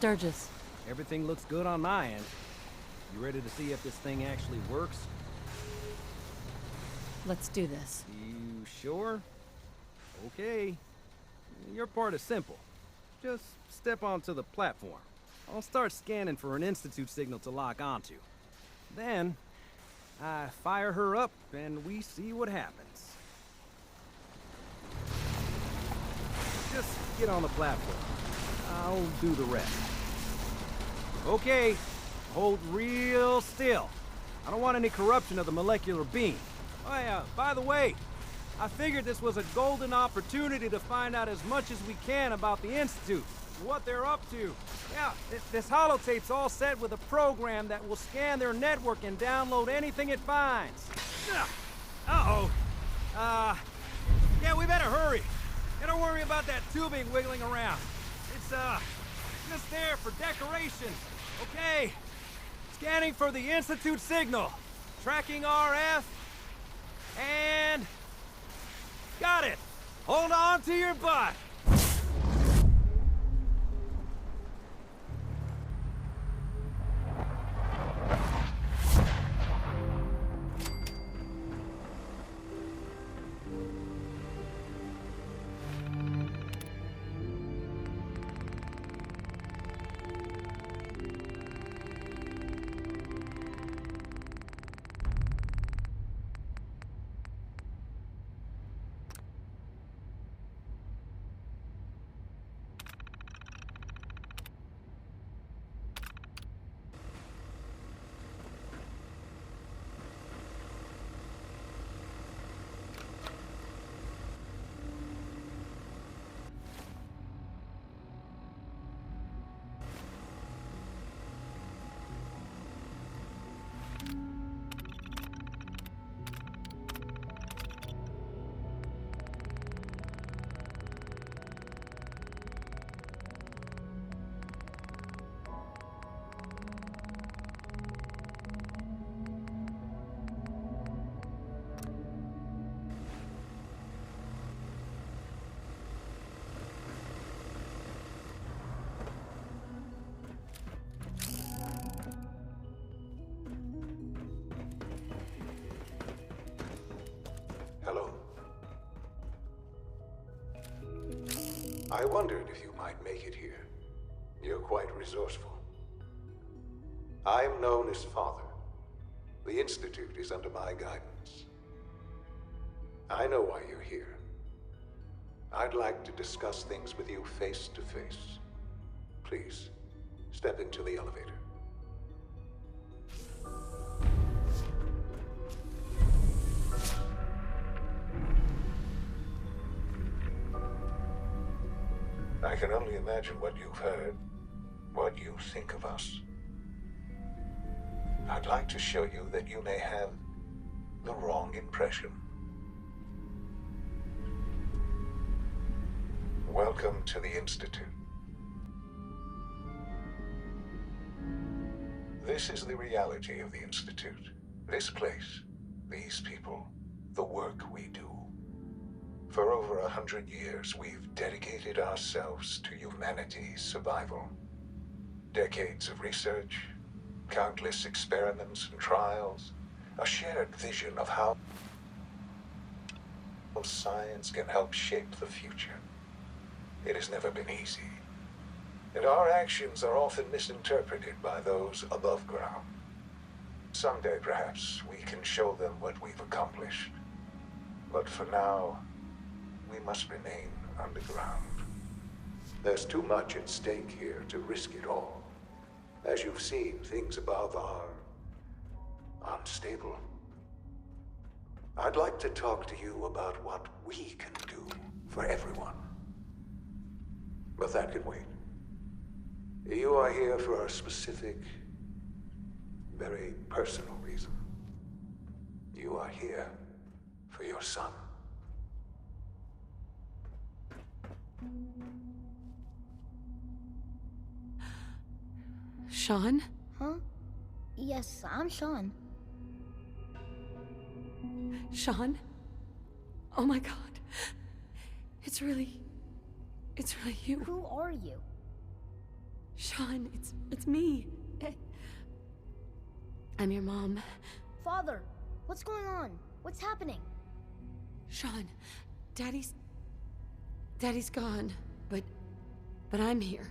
Sturgis. Everything looks good on my end. You ready to see if this thing actually works? Let's do this. You sure? Okay. Your part is simple. Just step onto the platform. I'll start scanning for an Institute signal to lock onto. Then, I fire her up and we see what happens. Just get on the platform. I'll do the rest. Okay, hold real still. I don't want any corruption of the molecular beam. Oh yeah, by the way, I figured this was a golden opportunity to find out as much as we can about the Institute, what they're up to. Yeah, this holotape's all set with a program that will scan their network and download anything it finds. Uh-oh. Yeah, we better hurry. And don't worry about that tubing wiggling around. It's, just there for decoration. Okay. Scanning for the Institute signal. Tracking RF. And... got it! Hold on to your butt! Hello. I wondered if you might make it here. You're quite resourceful. I'm known as Father. The Institute is under my guidance. I know why you're here. I'd like to discuss things with you face to face. Please, step into the elevator. I can only imagine what you've heard, what you think of us. I'd like to show you that you may have the wrong impression. Welcome to the Institute. This is the reality of the Institute. This place, these people, the work we do. For over 100 years, we've dedicated ourselves to humanity's survival. Decades of research, countless experiments and trials, a shared vision of how science can help shape the future. It has never been easy, and our actions are often misinterpreted by those above ground. Someday, perhaps, we can show them what we've accomplished. But for now, we must remain underground. There's too much at stake here to risk it all. As you've seen, things above are unstable. I'd like to talk to you about what we can do for everyone. But that can wait. You are here for a specific, very personal reason. You are here for your son. Shaun? Huh? Yes, I'm Shaun. Shaun? Oh my god. It's really you. Who are you? Shaun, it's me. I'm your mom. Father, what's going on? What's happening? Shaun, Daddy's gone, but I'm here.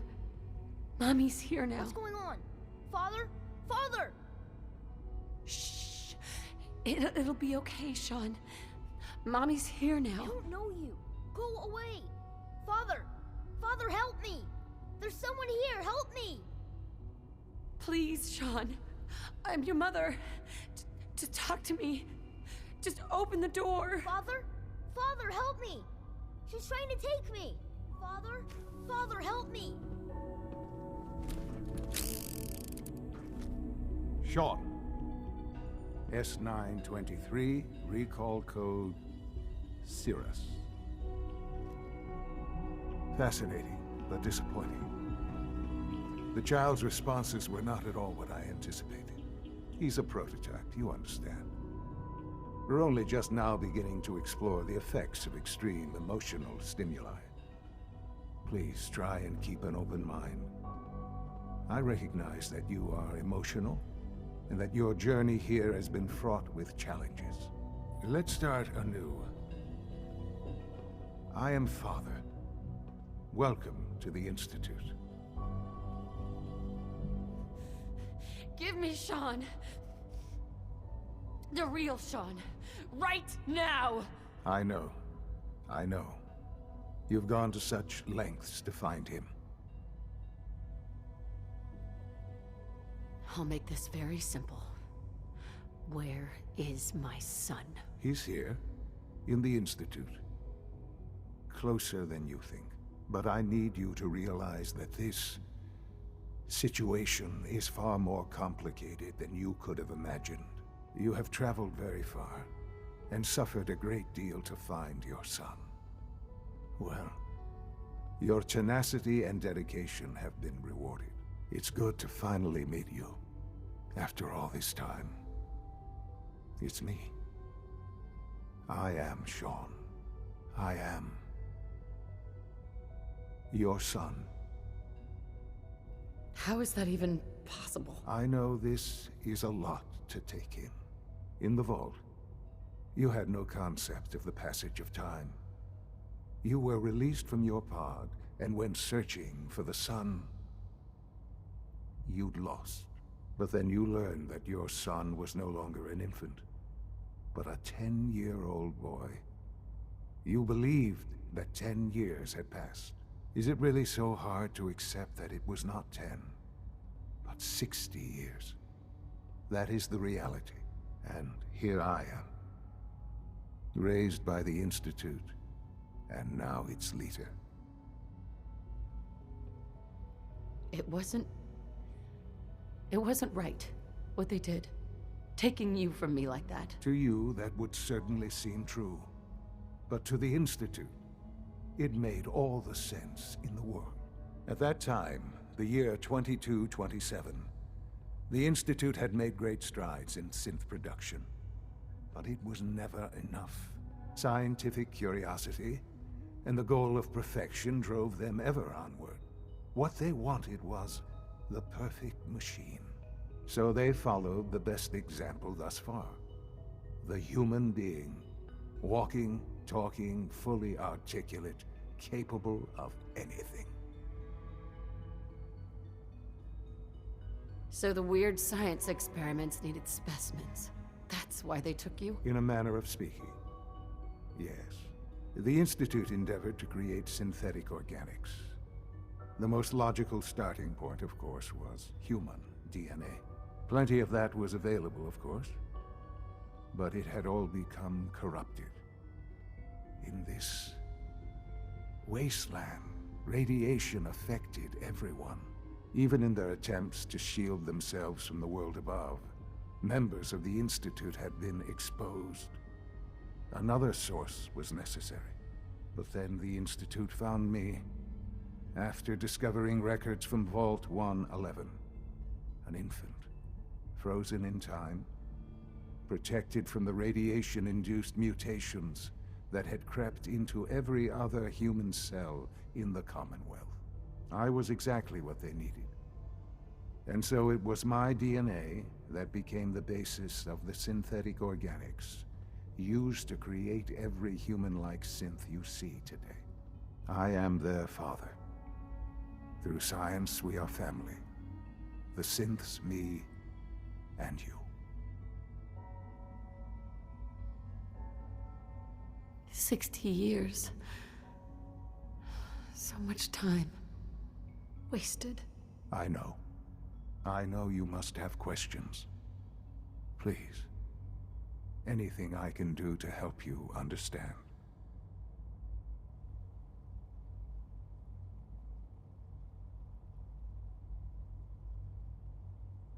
Mommy's here now. What's going on? Father? Father! Shh. It'll be okay, Shaun. Mommy's here I now. don't know you. Go away. Father! Father, help me! There's someone here, help me! Please, Shaun. I'm your mother. To talk to me. Just open the door. Father? Father, help me! She's trying to take me! Father? Father, help me! Shaun. S923, recall code Cirrus. Fascinating, but disappointing. The child's responses were not at all what I anticipated. He's a prototype, you understand. We're only just now beginning to explore the effects of extreme emotional stimuli. Please try and keep an open mind. I recognize that you are emotional, and that your journey here has been fraught with challenges. Let's start anew. I am Father. Welcome to the Institute. Give me Shaun. The real Shaun. Right now! I know. I know. You've gone to such lengths to find him. I'll make this very simple. Where is my son? He's here, in the Institute. Closer than you think. But I need you to realize that this situation is far more complicated than you could have imagined. You have traveled very far, and suffered a great deal to find your son. Well, your tenacity and dedication have been rewarded. It's good to finally meet you, after all this time. It's me. I am Shaun. I am your son. How is that even possible? I know this is a lot to take in. In the vault, you had no concept of the passage of time. You were released from your pod and went searching for the sun you'd lost. But then you learned that your son was no longer an infant, but a 10-year-old boy. You believed that 10 years had passed. Is it really so hard to accept that it was not 10, but 60 years? That is the reality, and here I am. Raised by the Institute, and now its leader. It wasn't right, what they did. Taking you from me like that. To you, that would certainly seem true. But to the Institute, it made all the sense in the world. At that time, the year 2227, the Institute had made great strides in synth production. But it was never enough. Scientific curiosity and the goal of perfection drove them ever onward. What they wanted was the perfect machine. So they followed the best example thus far. The human being. Walking, talking, fully articulate, capable of anything. So the weird science experiments needed specimens. That's why they took you? In a manner of speaking. Yes. The Institute endeavored to create synthetic organics. The most logical starting point, of course, was human DNA. Plenty of that was available, of course. But it had all become corrupted. In this wasteland, radiation affected everyone. Even in their attempts to shield themselves from the world above, members of the Institute had been exposed. Another source was necessary. But then the Institute found me, after discovering records from Vault 111. An infant, frozen in time, protected from the radiation-induced mutations that had crept into every other human cell in the Commonwealth. I was exactly what they needed. And so it was my DNA that became the basis of the synthetic organics used to create every human-like synth you see today. I am their father. Through science, we are family. The synths, me, and you. 60 years. So much time. Wasted. I know. I know you must have questions. Please. Anything I can do to help you understand.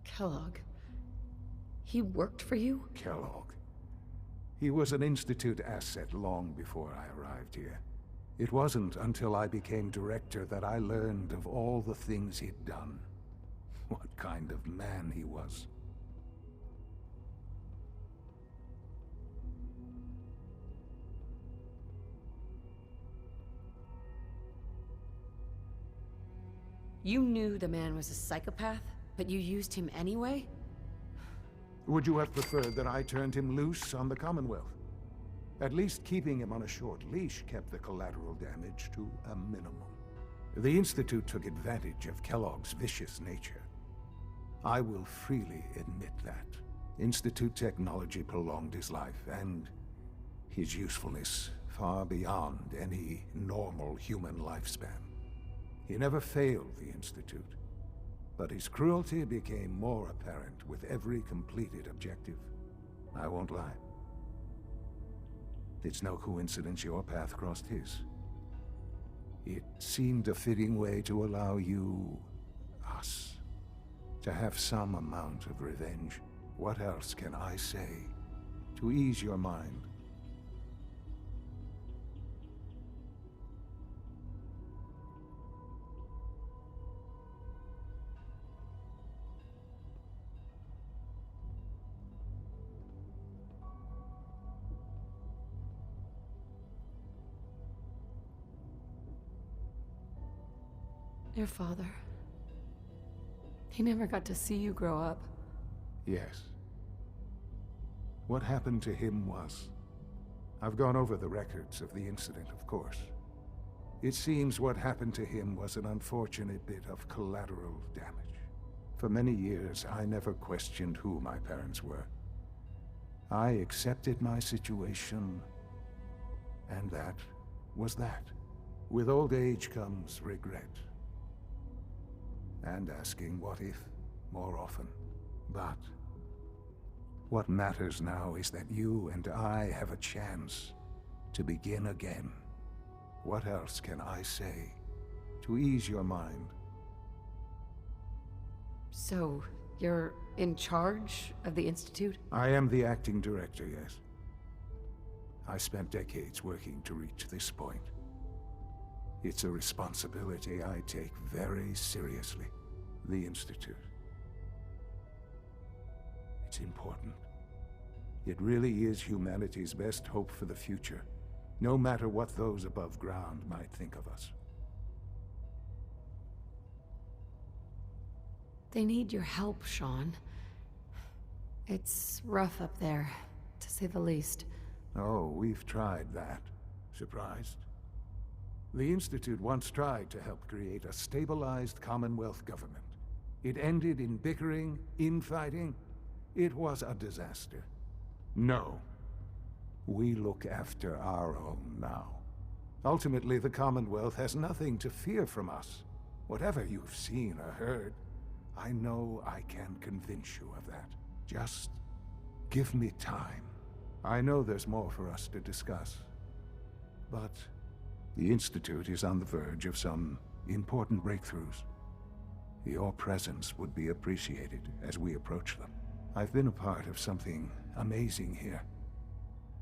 Kellogg. He worked for you? Kellogg. He was an Institute asset long before I arrived here. It wasn't until I became director that I learned of all the things he'd done. What kind of man he was. You knew the man was a psychopath, but you used him anyway? Would you have preferred that I turned him loose on the Commonwealth? At least keeping him on a short leash kept the collateral damage to a minimum. The Institute took advantage of Kellogg's vicious nature. I will freely admit that. Institute technology prolonged his life, and his usefulness far beyond any normal human lifespan. He never failed the Institute, but his cruelty became more apparent with every completed objective. I won't lie. It's no coincidence your path crossed his. It seemed a fitting way to allow you, us, to have some amount of revenge. What else can I say to ease your mind? Your father. He never got to see you grow up. Yes. What happened to him was... I've gone over the records of the incident, of course. It seems what happened to him was an unfortunate bit of collateral damage. For many years, I never questioned who my parents were. I accepted my situation, and that was that. With old age comes regret. And asking what if more often. But what matters now is that you and I have a chance to begin again. What else can I say to ease your mind? So, you're in charge of the Institute? I am the acting director, yes. I spent decades working to reach this point. It's a responsibility I take very seriously. The Institute. It's important. It really is humanity's best hope for the future, no matter what those above ground might think of us. They need your help, Shaun. It's rough up there, to say the least. Oh, we've tried that. Surprised? The Institute once tried to help create a stabilized Commonwealth government. It ended in bickering, infighting. It was a disaster. No. We look after our own now. Ultimately, the Commonwealth has nothing to fear from us. Whatever you've seen or heard, I know I can convince you of that. Just give me time. I know there's more for us to discuss. But the Institute is on the verge of some important breakthroughs. Your presence would be appreciated as we approach them. I've been a part of something amazing here.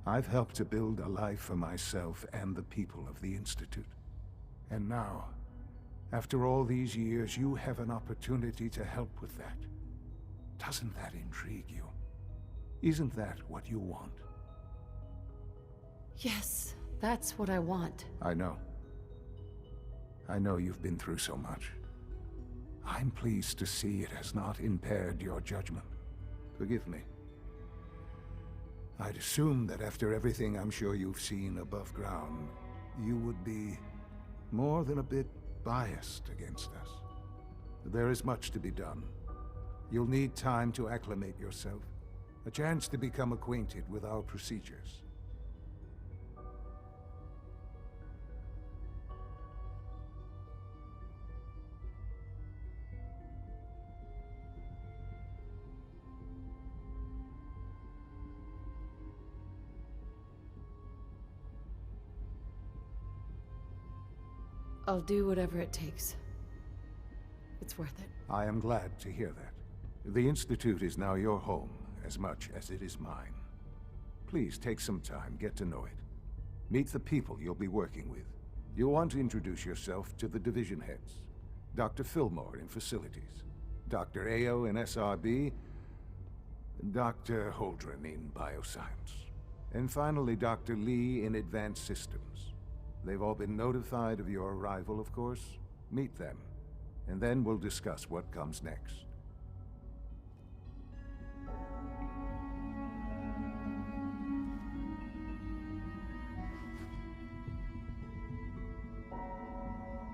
I've helped to build a life for myself and the people of the Institute. And now, after all these years, you have an opportunity to help with that. Doesn't that intrigue you? Isn't that what you want? Yes, that's what I want. I know. I know you've been through so much. I'm pleased to see it has not impaired your judgment. Forgive me. I'd assumed that after everything I'm sure you've seen above ground, you would be more than a bit biased against us. There is much to be done. You'll need time to acclimate yourself, a chance to become acquainted with our procedures. I'll do whatever it takes. It's worth it. I am glad to hear that. The Institute is now your home, as much as it is mine. Please take some time, get to know it. Meet the people you'll be working with. You'll want to introduce yourself to the division heads. Dr. Fillmore in Facilities, Dr. Ayo in SRB, Dr. Holdren in Bioscience, and finally Dr. Lee in Advanced Systems. They've all been notified of your arrival, of course. Meet them, and then we'll discuss what comes next.